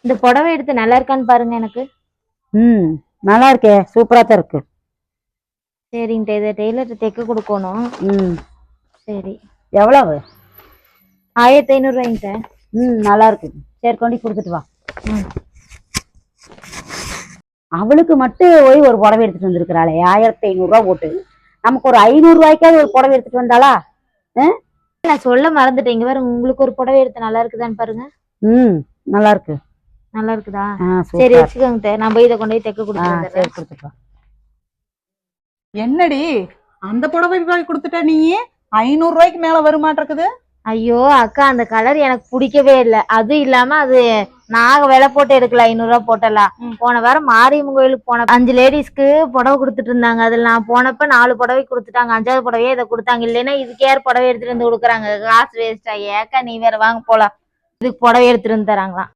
இந்த புடவை எடுத்து நல்லா இருக்கான்னு பாருங்க எனக்கு. ம், நல்லா இருக்கே, சூப்பரா தான் இருக்கு. சரிங்க, இதை டெய்லர்கிட்ட தைக்க கொடுக்கணும். ம், சரி. எவ்வளவு? 1500 சார். ம், நல்லா இருக்கு. சரி, கொண்டு கொடுத்துட்டு வா. ம். அவளுக்கு மட்டும் போய் ஒரு புடவை எடுத்துட்டு வந்திருக்கிறாளே 1500 போட்டு. நமக்கு ஒரு 500 ஒரு புடவை எடுத்துட்டு வந்தாளா? நான் சொல்ல மறந்துட்டேன். இங்க பாருங்க, உங்களுக்கு ஒரு புடவை எடுத்து நல்லா இருக்குதான்னு பாருங்க. ம், நல்லா இருக்கு. நல்லா இருக்குதா? சரி, சரி, வச்சுக்கோங்க. நான் போய் இதை கொண்டு போய் தைக்க கொடுத்துட்டு சரி, கொடுத்துட்டு வா. என்னடி அந்த புடவை போய் கொடுத்துட்ட நீ? 500 மேல வருமாட்டிருக்குது. ஐயோ அக்கா, அந்த கலர் எனக்கு பிடிக்கவே இல்லை. அது இல்லாம அது நாங்க விலை போட்டு எடுக்கல, 500 போட்டலாம். போன வாரம் மாரியம்மன் கோயிலுக்கு போன 5 லேடிஸ்க்கு புடவை கொடுத்துட்டு இருந்தாங்க. அதுல நான் போனப்ப 4 புடவை கொடுத்துட்டாங்க. 5வது புடவையே இதை கொடுத்தாங்க. இல்லைன்னா இதுக்கு யார் புடவை எடுத்துட்டு வந்து கொடுக்குறாங்க? காசு வேஸ்டா. ஏக்கா நீ வேற, வாங்க போலாம். இதுக்கு புடவை எடுத்துட்டு வந்து தராங்களாம்.